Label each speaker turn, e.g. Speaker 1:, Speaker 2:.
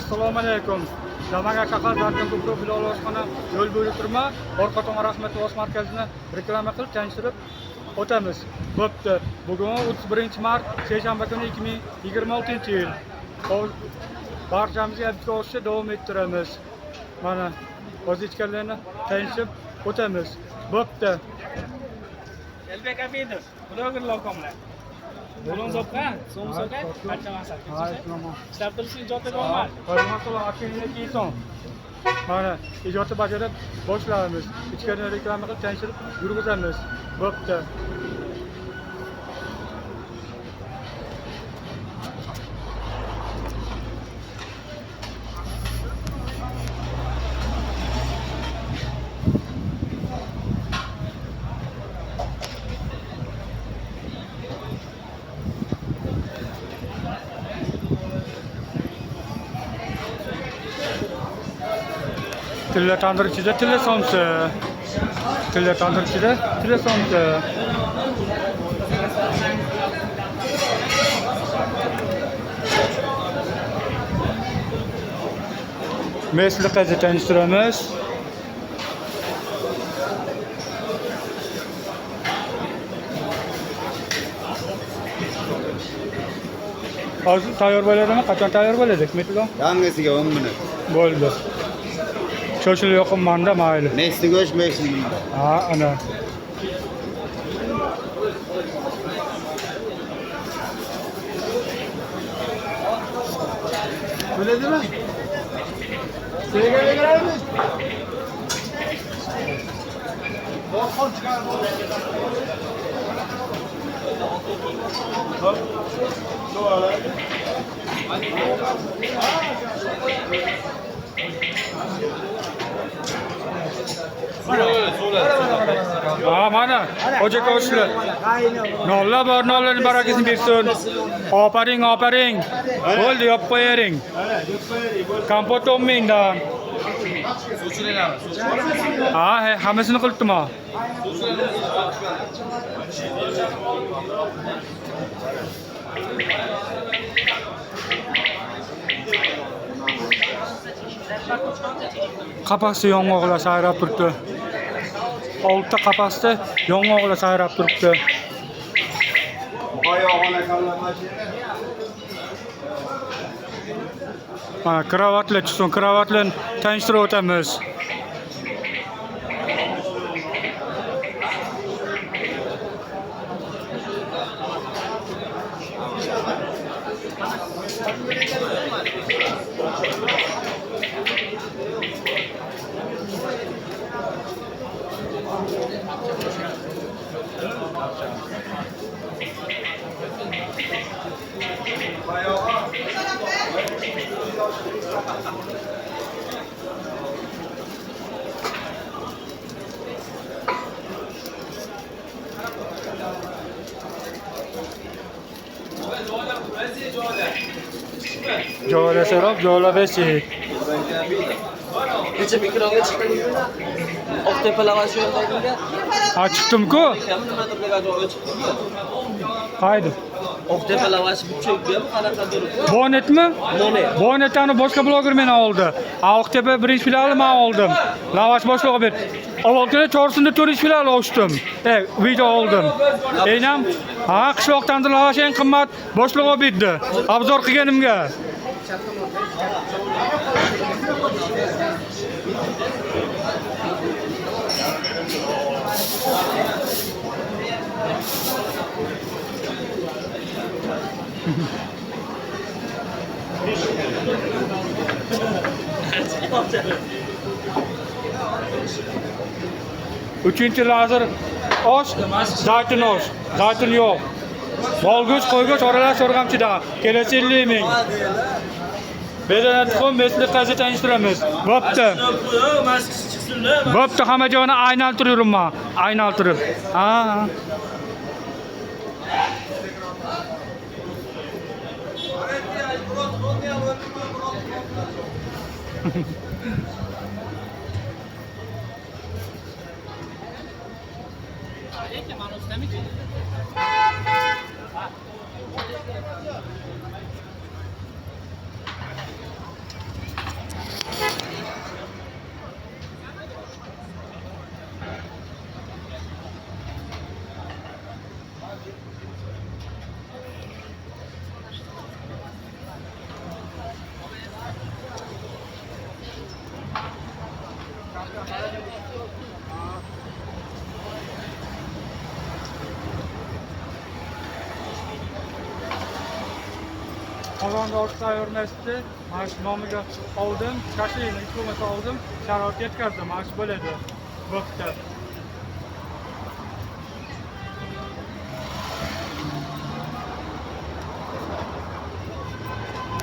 Speaker 1: Assalomu alaykum. Namangan shahar Darkan ko'prik filiali oshxona yo'l bo'ylab turma, orqa tomon Rahmat Osh markazini reklama qilib tanishtirib o'tamiz. Bo'pti. Bugun 31-mart, seshanba kuni 2026-yil. Barchamizga yetib olishda davom ettiramiz. Mana pozitsiyalarni tanishib o'tamiz. Bo'pti.
Speaker 2: Elbek Abidov, bloger lokomlar. Bulon zopqa, so'm so'ka, qancha maqsad. Ishlab turishni ijodga olmadi.
Speaker 1: Masalan, aksinga kiyson. Mana ijodni bajarib boshlaymiz. Ichkaridan reklama qilib tanishtirib yurgizamiz. Bo'pti. Tilla tandir ichida tilla somsa. Tilla tandir ichida tilla somsa. Mesli qazi tanishtiramiz. Hozir tayyor bo'ladimi? Qachon tayyor bo'ladi? Metlo?
Speaker 3: Hangisiga 10 minut?
Speaker 1: Bo'ldi. Shoshilib yoqimanda mayli.
Speaker 3: Mesli go'sht 5 minut.
Speaker 1: Ha, ana.
Speaker 3: Biladimi? Sevga beramiz. Boqol chiqar. Hop. Mana hoca ko'shlar. Nolla bor, nollaning barakasini bersin. Ofaring, ofaring. Bo'ldi, yop qo'yaring. Kompot olmaydan. Ha, hammasini qilibdim ha. Qapasda yong'oqlar sayrab turibdi. Oltita qapasda yong'oqlar sayrab turibdi. Oyog'ini kallamachi.
Speaker 1: Mana kravatlar chiqsin, kravatlarni tanishtirib o'tamiz. Jola serob, jola besi.
Speaker 4: Necha mikroga chiqdingiz? Oqtepa lavash yo'ldagida.
Speaker 1: Ha, chiqdim-ku.
Speaker 4: Nimadir joyga chiqdingiz?
Speaker 1: Qaydi?
Speaker 4: Oqtepa lavash buchakga qanaqadir.
Speaker 1: Bonetmi?
Speaker 4: Bonet.
Speaker 1: Bonetni boshqa bloger meni oldi. Oqtepa birinchi filialni men oldim. Lavash boshlig'i ber. Avvalgina Chorsunda 4 filial ochdim. Video oldim. Eynam, ha, qishloqdan lavash eng qimmat boshlig'i berdi. Obzor qilganimga. Uchinchi lazer osh, zaytun osh, zaytun yo'q. Bolgo'sh, qo'ygo'sh oralash o'rgamchida. Kelasi 50 ming. Bedan tuxum mesli qazi tanishtiramiz. Bo'pti. Bo'pti, hamma joyni aylantirayapman. Aylantirib. Ha. Qozonda osh tayyorlashdi. Mana shu nomiga oldim. Shashlikni 2 kilometr oldim. Sharoit yetkazdim. Mana shu bo'ladi. Bo'pti.